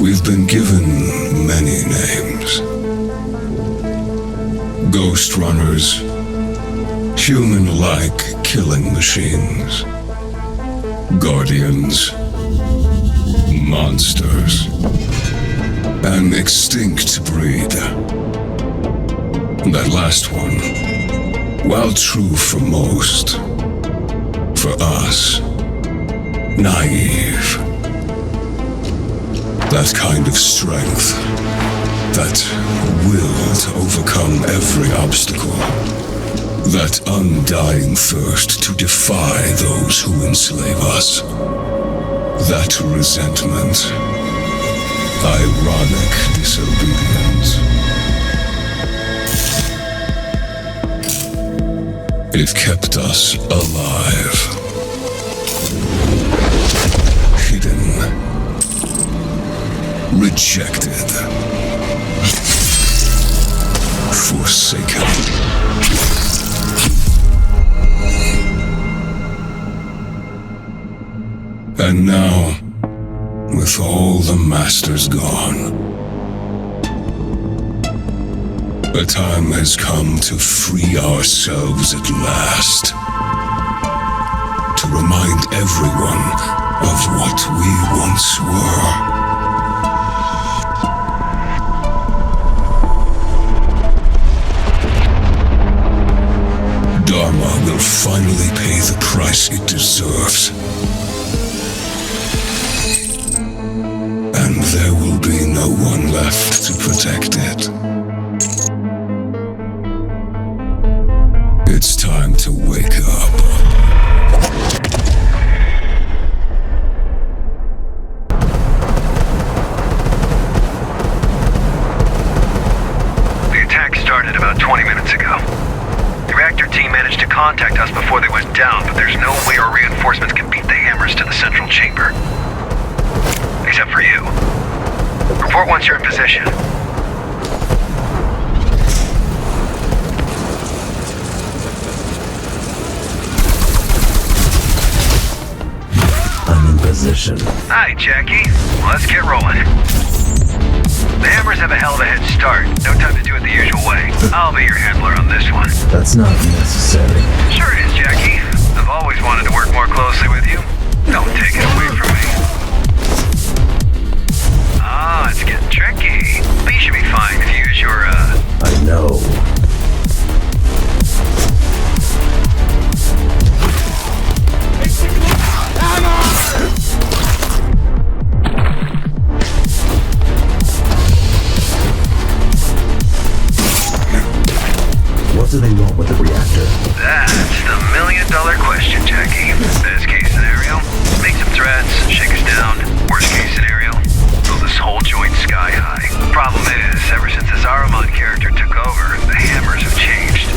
We've been given many names. Ghostrunners, human-like killing machines, guardians, monsters, an extinct breed. That last one, while true for most, for us, naive. That kind of strength, that will to overcome every obstacle, that undying thirst to defy those who enslave us, that resentment, ironic disobedience. It kept us alive, hidden, rejected, forsaken. And now, with all the masters gone, the time has come to free ourselves at last. To remind everyone of what we once were. Dharma will finally pay the price it deserves. And there will be no one left to protect it. It's time to wake up. The attack started about 20 minutes ago. The Reactor team managed to contact us before they went down, but there's no way our reinforcements can beat the hammers to the central chamber. Except for you. Report once you're in position. I'm in position. Hi, Jackie. Let's get rolling. The hammers have a hell of a head start. No time to do it the usual way. I'll be your handler on this one. That's not necessary. Sure it is, Jackie. I've always wanted to work more closely with you. Don't take it away from me. Ah, it's getting tricky. But you should be fine if you use your, I know. What do they want with the reactor? That's the million-dollar question, Jackie. Best case scenario, make some threats, shake us down. Worst case scenario, blow this whole joint sky high. Problem is, ever since the Saruman character took over, the hammers have changed.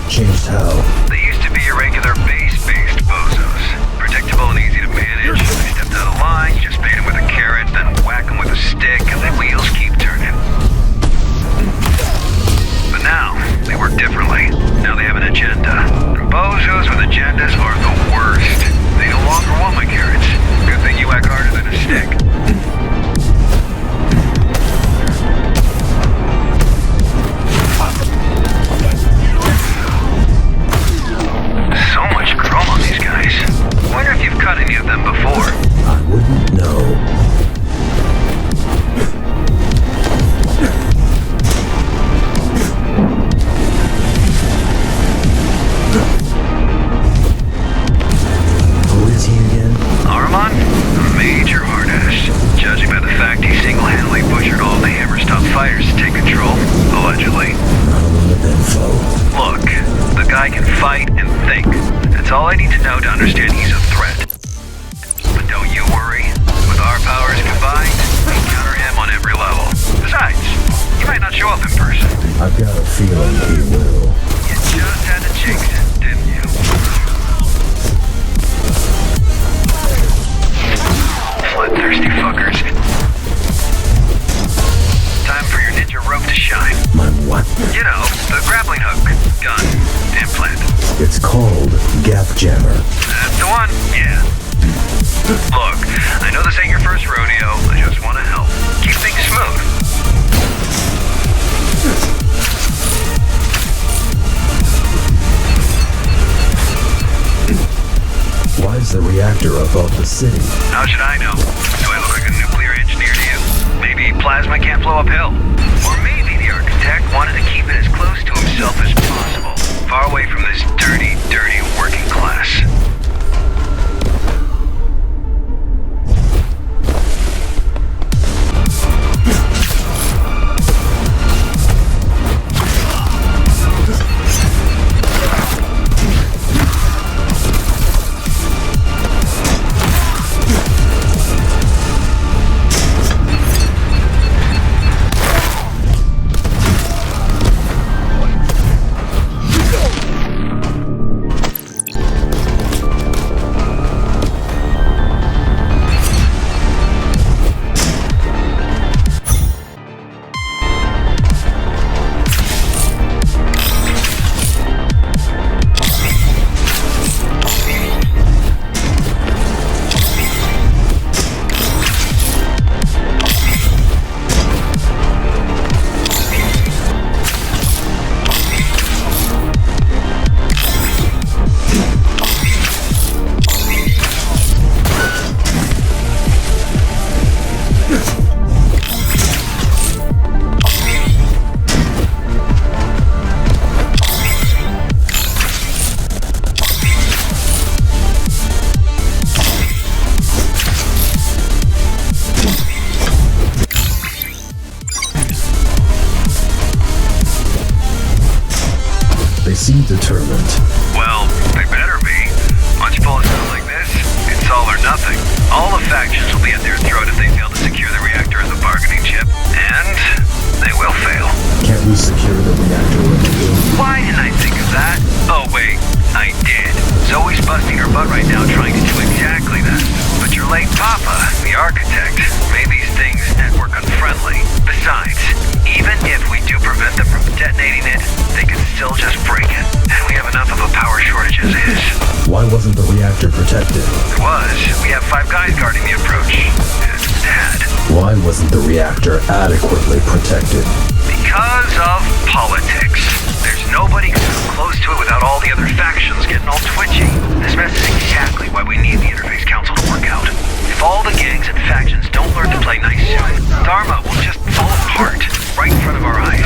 Changed how? They used to be irregular base-based bozos. Predictable and easy to manage. They stepped out of line, just bait them with a carrot, then whack them with a stick, and the wheels keep turning. But now, they work differently. Now they have an agenda. And bozos with agendas are the worst. They no longer want my carrots. Good thing you whack harder than a stick. So much chrome on these guys. Wonder if you've cut any of them before. I wouldn't know. Who is he again? Armand? A major hard-ass. Judging by the fact he single-handedly butchered all the Hammer's top fighters to take control, allegedly. Not a lot of info. Look, the guy can fight and think. That's all I need to know to understand he's a threat. But don't you worry. With our powers combined, we can counter him on every level. Besides, he might not show up in person. I've got a feeling he will. You just had to jinx it, didn't you? Bloodthirsty fuckers. Time for your ninja rope. rope to shine. My what? You know, the grappling hook, gun, implant. It's called Gap Jammer. That's the one, yeah. Look, I know this ain't your first rodeo. I just want to help. Keep things smooth. Why is the reactor above the city? How should I know? Do I look like a nuclear engineer to you? Maybe plasma can't flow uphill. Or maybe the architect wanted to keep it as close to himself as possible. Far away from this dirty, dirty working class. Seem determined. Well, they better be. Once you pull a stunt like this, it's all or nothing. All the factions will be at their throat if they fail to secure the reactor as a bargaining chip. And they will fail. Can't we secure the reactor with the room? Why didn't I think of that? Oh wait, I did. Zoe's busting her butt right now trying to do exactly that. But your late papa, the architect, made these things network unfriendly. Besides, even if we do prevent them from detonating it, they can still just break it. And we have enough of a power shortage as is. Why wasn't the reactor protected? It was. We have 5 guys guarding the approach. Dad. Why wasn't the reactor adequately protected? Because of politics. There's nobody who can come close to it without all the other factions getting all twitchy. This mess is exactly why we need the Interface Council to work out. If all the gangs and factions don't learn to play nice soon, Dharma will just fall apart right in front of our eyes.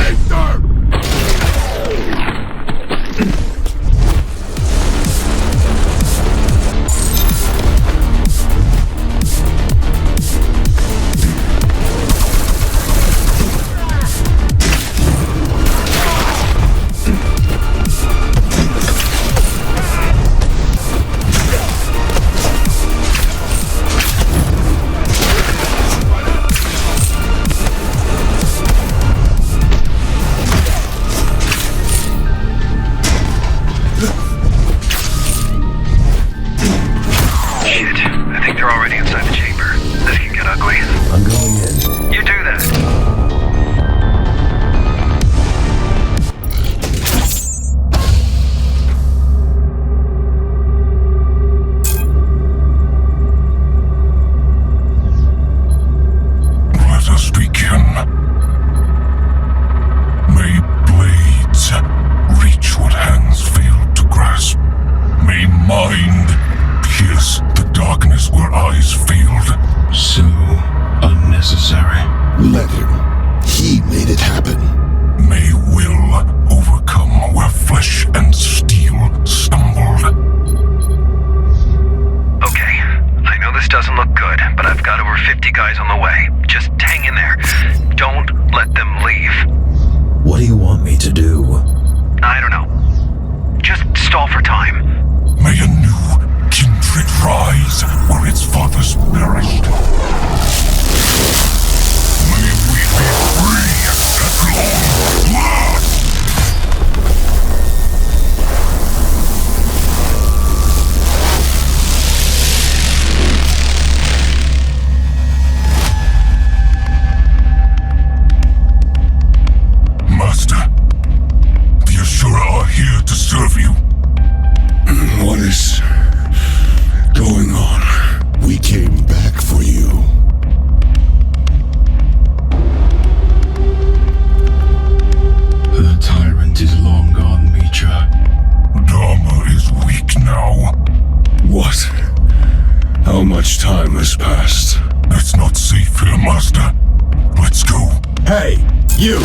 Hey, you!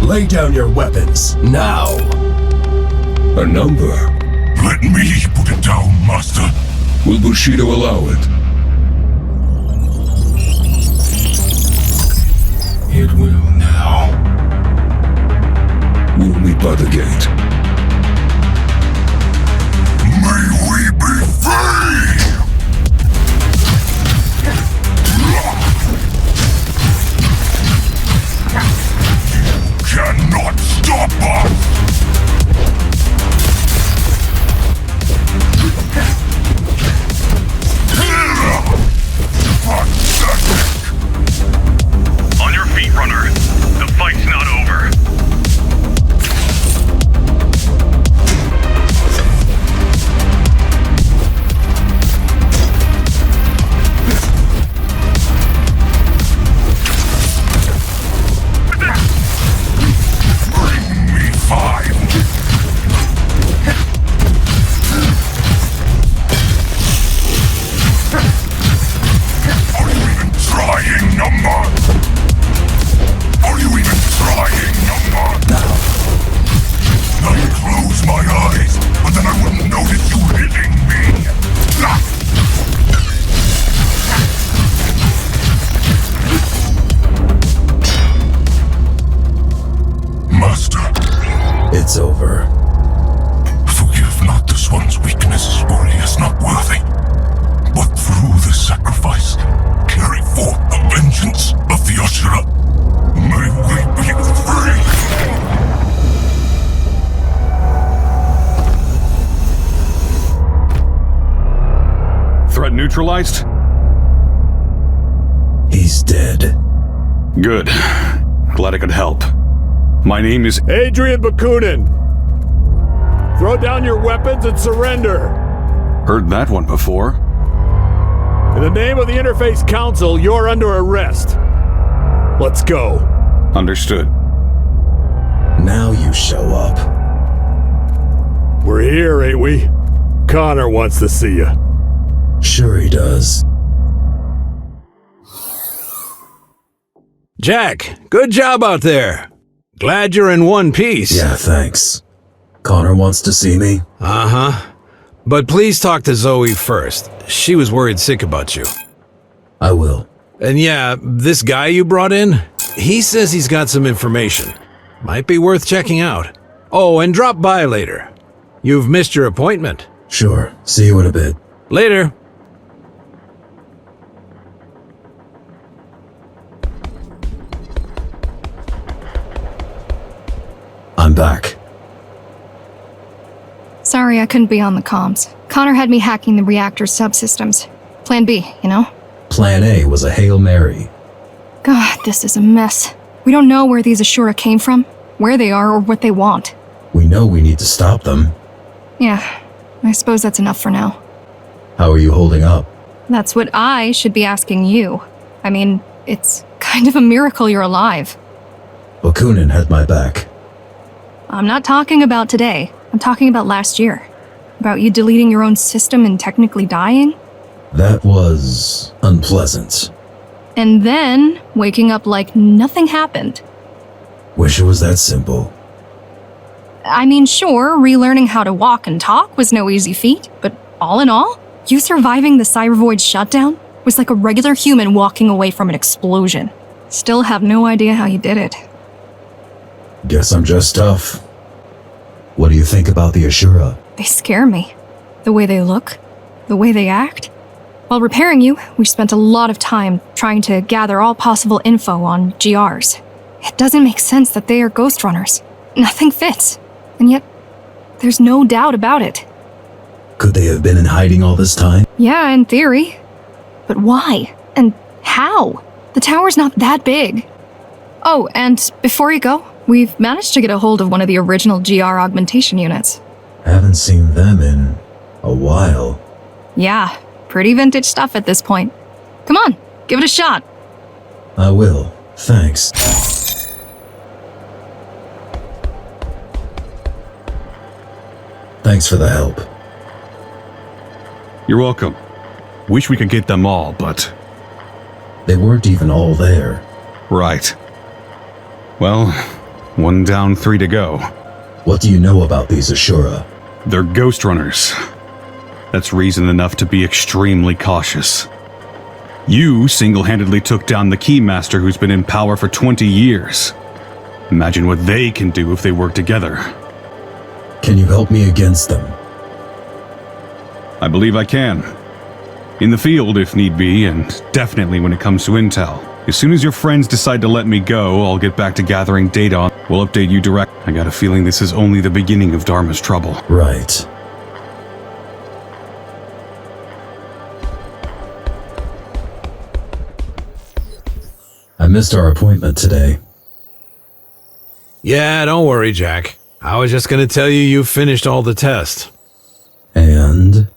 Lay down your weapons, now! A number? Let me put it down, Master. Will Bushido allow it? It will now. We'll meet by the gate. May we be free! Cannot stop us! On your feet, runner. The fight's not over. Bring me 5! Are you even trying, number? Are you even trying, number? I'd close my eyes, but then I wouldn't notice you hitting me. Master, It's over. forgive not this one's weakness, for he is not worthy. But through this sacrifice, carry forth the vengeance of the Ashura. May we be free! Threat neutralized? He's dead. Good. Glad I could help. My name is... Adrian Bakunin! Throw down your weapons and surrender! Heard that one before. In the name of the Interface Council, you're under arrest. Let's go. Understood. Now you show up. We're here, ain't we? Connor wants to see you. Sure he does. Jack, good job out there. Glad you're in one piece. Yeah, thanks. Connor wants to see me? Uh-huh. But please talk to Zoe first. She was worried sick about you. I will. And yeah, this guy you brought in, he says he's got some information. Might be worth checking out. Oh, and drop by later. You've missed your appointment. Sure. See you in a bit. Later. I'm back. Sorry I couldn't be on the comms. Connor had me hacking the reactor subsystems. Plan B, you know? Plan A was a Hail Mary. God, this is a mess. We don't know where these Ashura came from, where they are, or what they want. We know we need to stop them. Yeah, I suppose that's enough for now. How are you holding up? That's what I should be asking you. I mean, it's kind of a miracle you're alive. Bakunin had my back. I'm not talking about today. I'm talking about last year. About you deleting your own system and technically dying. That was unpleasant. And then waking up like nothing happened. Wish it was that simple. I mean, sure, relearning how to walk and talk was no easy feat, but all in all, you surviving the Cybervoid shutdown was like a regular human walking away from an explosion. Still have no idea how you did it. Guess I'm just tough. What do you think about the Ashura? They scare me. The way they look, the way they act. While repairing you, we spent a lot of time trying to gather all possible info on GRs. It doesn't make sense that they are Ghostrunners. Nothing fits. And yet, there's no doubt about it. Could they have been in hiding all this time? Yeah, in theory. But why? And how? The tower's not that big. Oh, and before you go, we've managed to get a hold of one of the original GR augmentation units. Haven't seen them in a while. Yeah, pretty vintage stuff at this point. Come on, give it a shot. I will. Thanks. Thanks for the help. You're welcome. Wish we could get them all, but... They weren't even all there. Right. Well, 1 down, 3 to go. What do you know about these Ashura? They're Ghostrunners. That's reason enough to be extremely cautious. You single-handedly took down the Keymaster who's been in power for 20 years. Imagine what they can do if they work together. Can you help me against them? I believe I can. In the field, if need be, and definitely when it comes to intel. As soon as your friends decide to let me go, I'll get back to gathering data. We'll update you direct. I got a feeling this is only the beginning of Dharma's trouble. Right. I missed our appointment today. Yeah, don't worry, Jack. I was just gonna tell you finished all the tests. And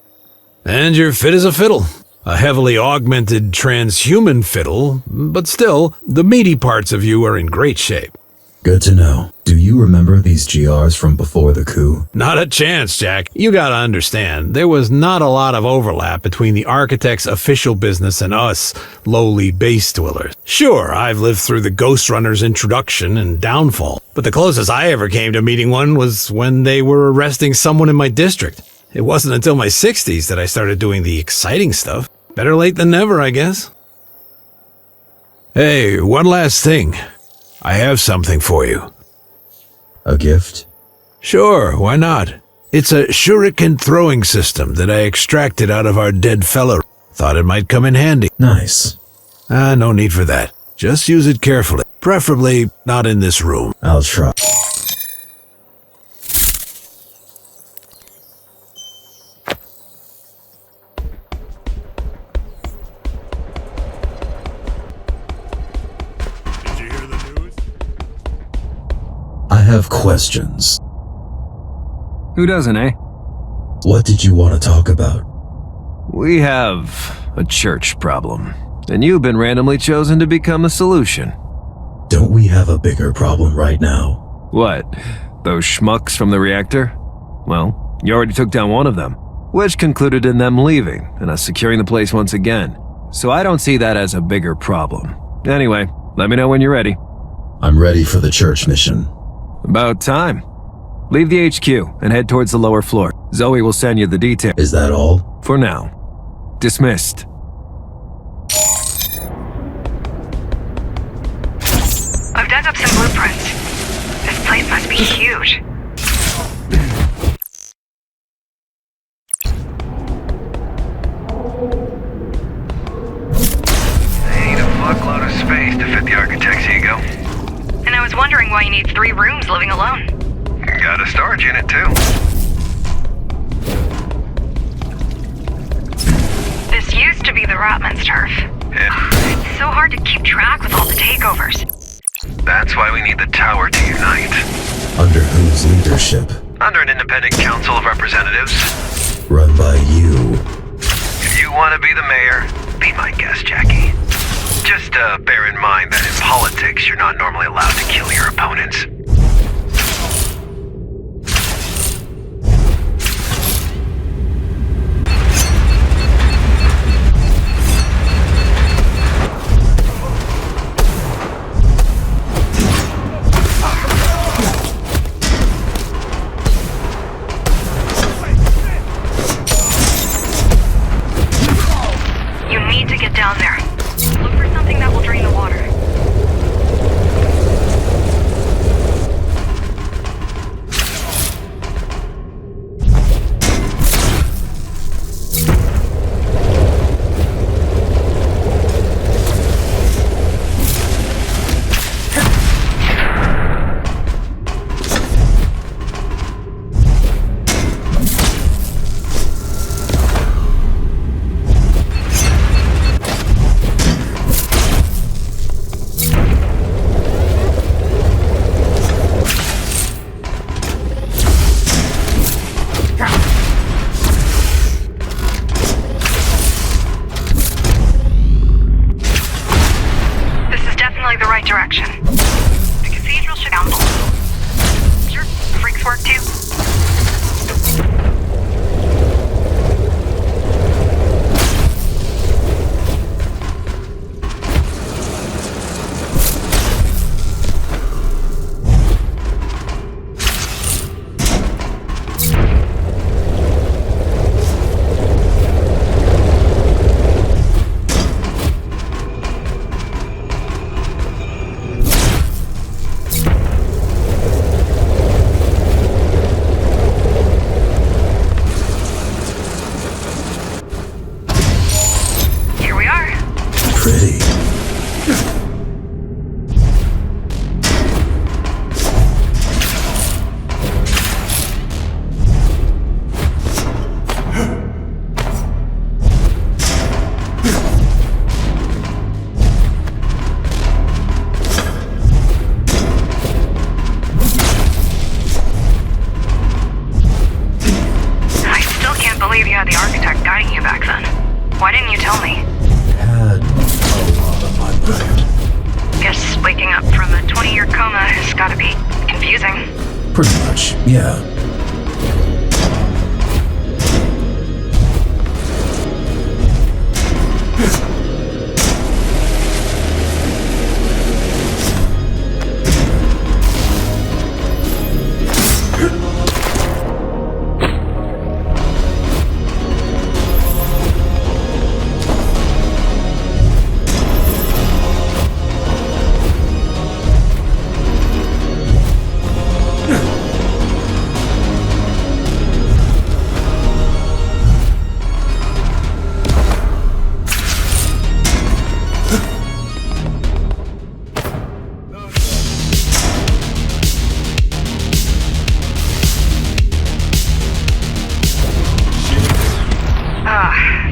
you're fit as a fiddle. A heavily augmented transhuman fiddle, but still, the meaty parts of you are in great shape. good to know. Do you remember these GRs from before the coup? Not a chance, Jack. You gotta understand, there was not a lot of overlap between the architect's official business and us, lowly base dwellers. Sure, I've lived through the Ghostrunner's introduction and downfall, but the closest I ever came to meeting one was when they were arresting someone in my district. It wasn't until my 60s that I started doing the exciting stuff. Better late than never, I guess. Hey, one last thing. I have something for you. A gift? Sure, why not? It's a shuriken throwing system that I extracted out of our dead fellow. Thought it might come in handy. Nice. No need for that. Just use it carefully. Preferably not in this room. I'll try. I have questions. Who doesn't, eh? What did you want to talk about? We have a church problem, and you've been randomly chosen to become the solution. Don't we have a bigger problem right now? What? Those schmucks from the reactor? Well, you already took down one of them, which concluded in them leaving and us securing the place once again. So I don't see that as a bigger problem. Anyway, let me know when you're ready. I'm ready for the church mission. About time. Leave the HQ and head towards the lower floor. Zoe will send you the details. Is that all? For now. Dismissed. I've dug up some blueprints. This place must be huge. They need a fuckload of space to fit the architect's ego. And I was wondering why you need 3 rooms living alone. Got a storage unit too. This used to be the Rotman's turf. Yeah. It's so hard to keep track with all the takeovers. That's why we need the tower to unite. Under whose leadership? Under an independent council of representatives. Run by you. If you want to be the mayor, be my guest, Jackie. Just bear in mind that in politics, you're not normally allowed to kill your opponents. You need to get down there. Look for something that will drain the water. This is definitely the right direction. The cathedral should down below. Sure, freaks work too. a 20-year coma has gotta be confusing. Pretty much, yeah.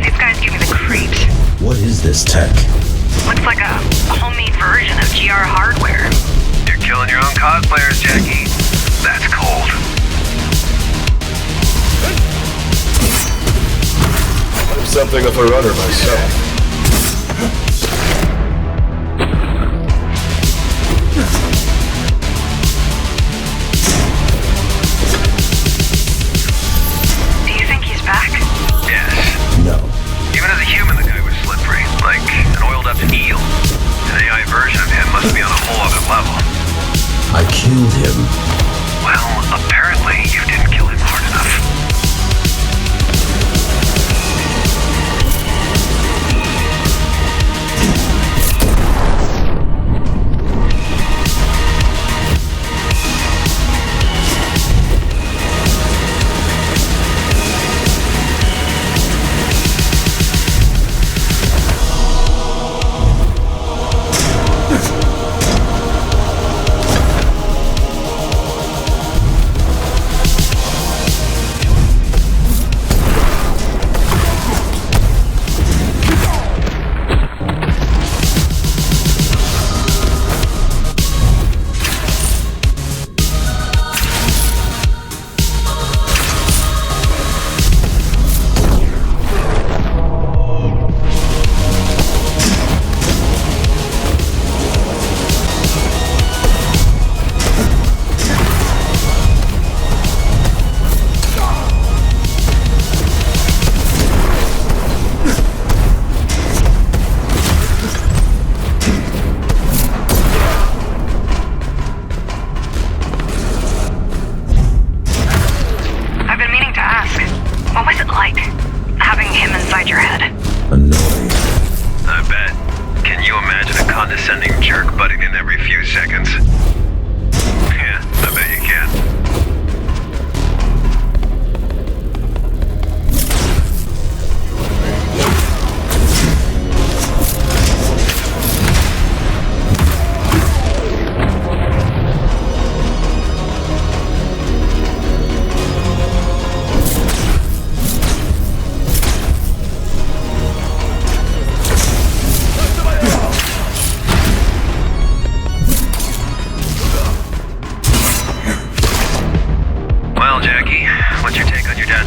These guys give me the creeps. What is this tech? Looks like a homemade version of GR hardware. You're killing your own cosplayers, Jackie. That's cold. I'm something of a runner myself. Do you think he's back? Yes. No. Even as a human, the guy was slippery, like an oiled-up eel. An AI version of him must be on a whole other level. I killed him. Well, apparently you didn't kill him hard enough. condescending jerk butting in every few seconds. Yeah, I bet you can.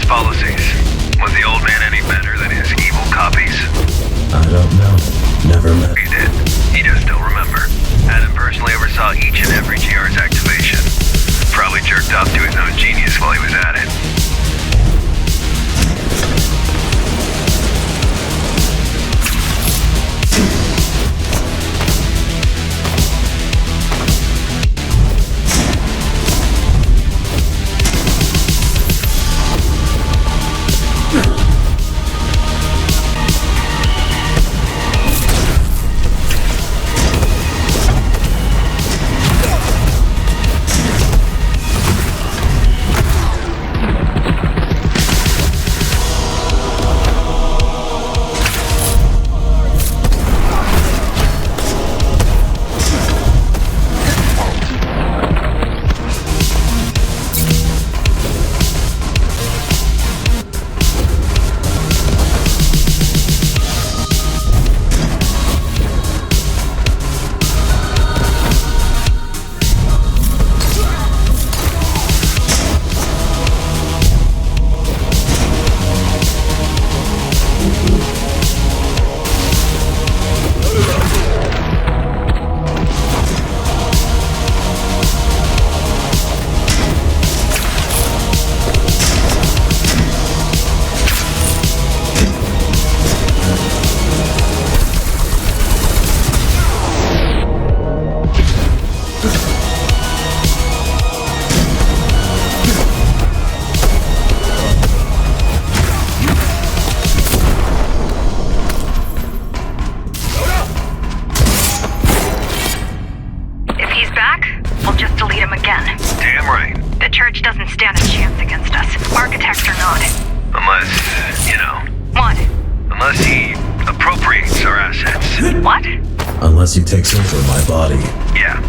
Policies. Was the old man any better than his evil copies? I don't know. Never met. He did. He just don't remember. Adam personally oversaw each and every GR's activation. Probably jerked off to his own genius while he was at it. we'll just delete him again. Damn right. The church doesn't stand a chance against us. Architects or not. Unless, you know. What? Unless he appropriates our assets. What? Unless he takes over my body. Yeah.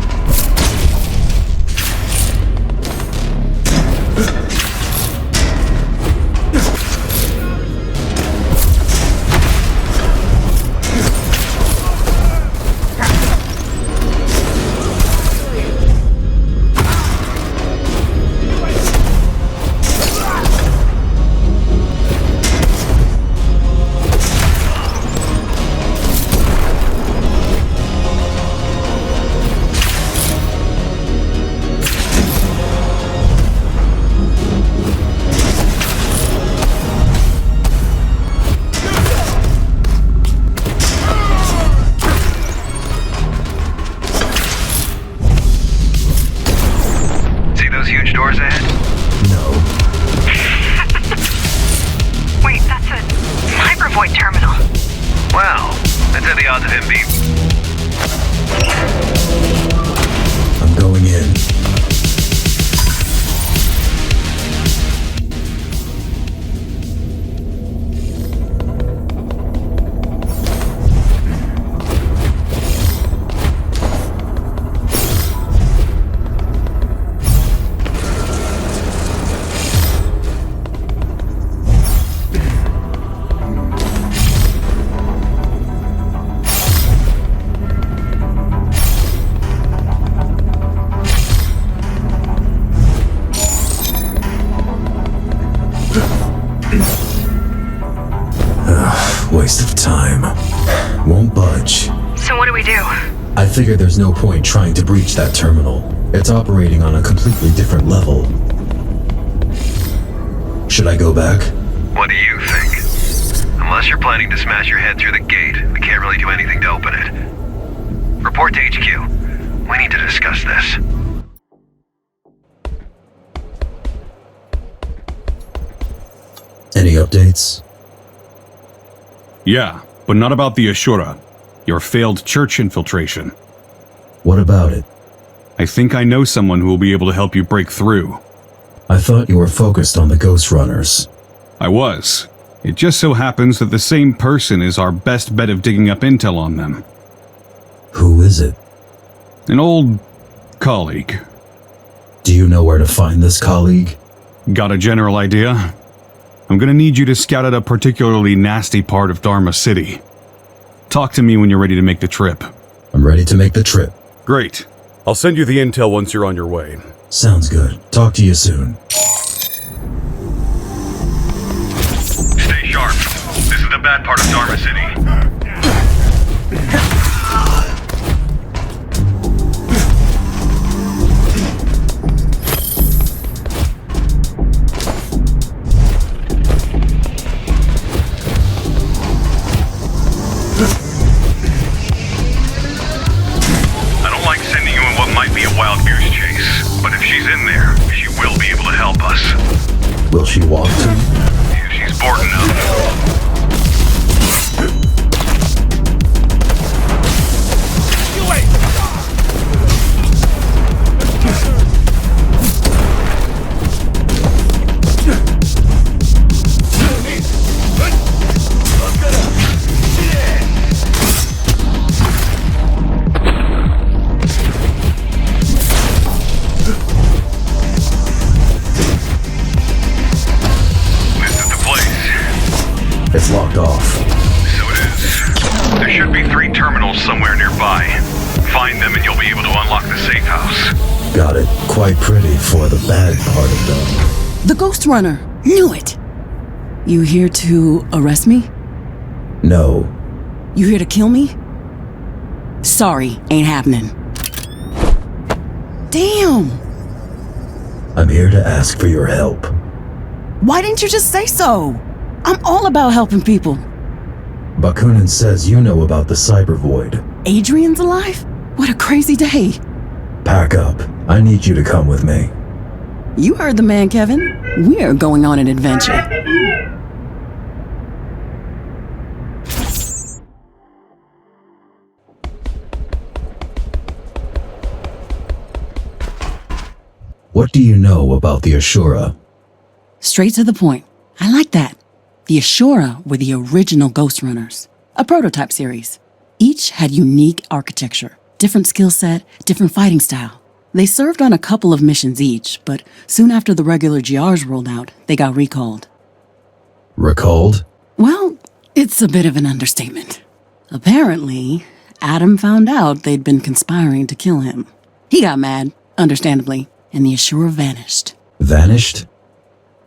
Wait, that's a Cybervoid terminal. Wow, that's at the odds of him being... I'm going in. Waste of time. Won't budge. So what do we do? I figure there's no point trying to breach that terminal. It's operating on a completely different level. Should I go back? What do you think? Unless you're planning to smash your head through the gate, we can't really do anything to open it. Report to HQ. We need to discuss this. Any updates? Yeah, but not about the Ashura. Your failed church infiltration. What about it? I think I know someone who will be able to help you break through. I thought you were focused on the Ghostrunners. I was. It just so happens that the same person is our best bet of digging up intel on them. Who is it? An old colleague. Do you know where to find this colleague? Got a general idea? I'm gonna need you to scout out a particularly nasty part of Dharma City. Talk to me when you're ready to make the trip. I'm ready to make the trip. Great. I'll send you the intel once you're on your way. Sounds good. Talk to you soon. Stay sharp. This is the bad part of Dharma City. Will she want to? If she's bored enough. It's locked off. So it is. There should be 3 terminals somewhere nearby. Find them and you'll be able to unlock the safe house. Got it. Quite pretty for the bad part of them. The Ghostrunner! Knew it! You here to arrest me? No. You here to kill me? Sorry, ain't happening. Damn! I'm here to ask for your help. Why didn't you just say so? I'm all about helping people. Bakunin says you know about the Cybervoid. Adrian's alive? What a crazy day. Pack up. I need you to come with me. You heard the man, Kevin. We are going on an adventure. What do you know about the Ashura? Straight to the point. I like that. The Ashura were the original Ghostrunners, a prototype series. Each had unique architecture, different skill set, different fighting style. They served on a couple of missions each, but soon after the regular GRs rolled out, they got recalled. Recalled? Well, it's a bit of an understatement. Apparently, Adam found out they'd been conspiring to kill him. He got mad, understandably, and the Ashura vanished. Vanished?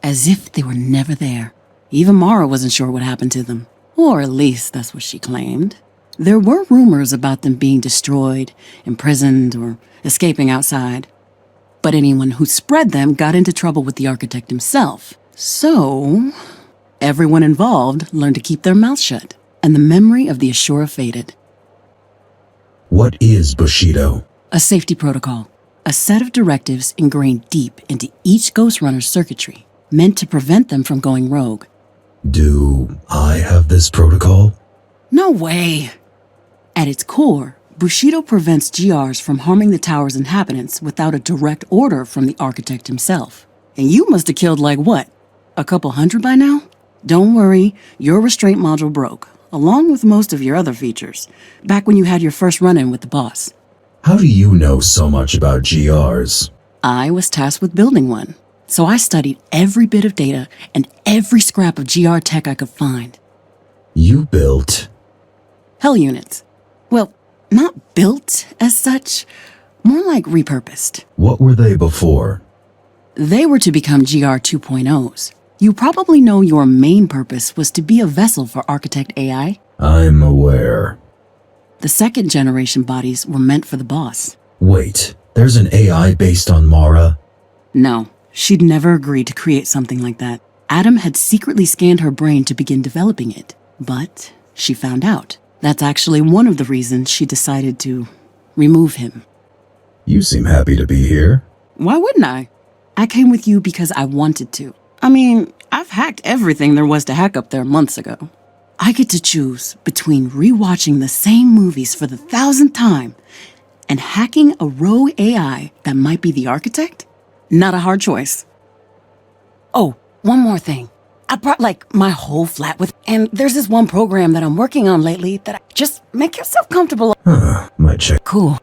As if they were never there. Even Mara wasn't sure what happened to them. Or at least that's what she claimed. There were rumors about them being destroyed, imprisoned, or escaping outside. But anyone who spread them got into trouble with the architect himself. So, everyone involved learned to keep their mouths shut, and the memory of the Ashura faded. What is Bushido? A safety protocol. A set of directives ingrained deep into each Ghostrunner's circuitry, meant to prevent them from going rogue. Do I have this protocol? No way! At its core, Bushido prevents GRs from harming the tower's inhabitants without a direct order from the architect himself. And you must have killed like what? A couple hundred by now? Don't worry, your restraint module broke, along with most of your other features, back when you had your first run-in with the boss. How do you know so much about GRs? I was tasked with building one, so I studied every bit of data and every scrap of GR tech I could find. You built? Hell units. Well, not built as such, more like repurposed. What were they before? They were to become GR 2.0s. You probably know your main purpose was to be a vessel for Architect AI. I'm aware. The second generation bodies were meant for the boss. Wait, there's an AI based on Mara? No, she'd never agreed to create something like that. Adam had secretly scanned her brain to begin developing it, but she found out. That's actually one of the reasons she decided to remove him. You seem happy to be here. Why wouldn't I? I came with you because I wanted to. I mean, I've hacked everything there was to hack up there months ago. I get to choose between rewatching the same movies for the 1,000th time and hacking a rogue AI that might be the architect? Not a hard choice. Oh, one more thing. I brought like my whole flat with, and there's this one program that I'm working on lately that I just make yourself comfortable. Might check. Cool.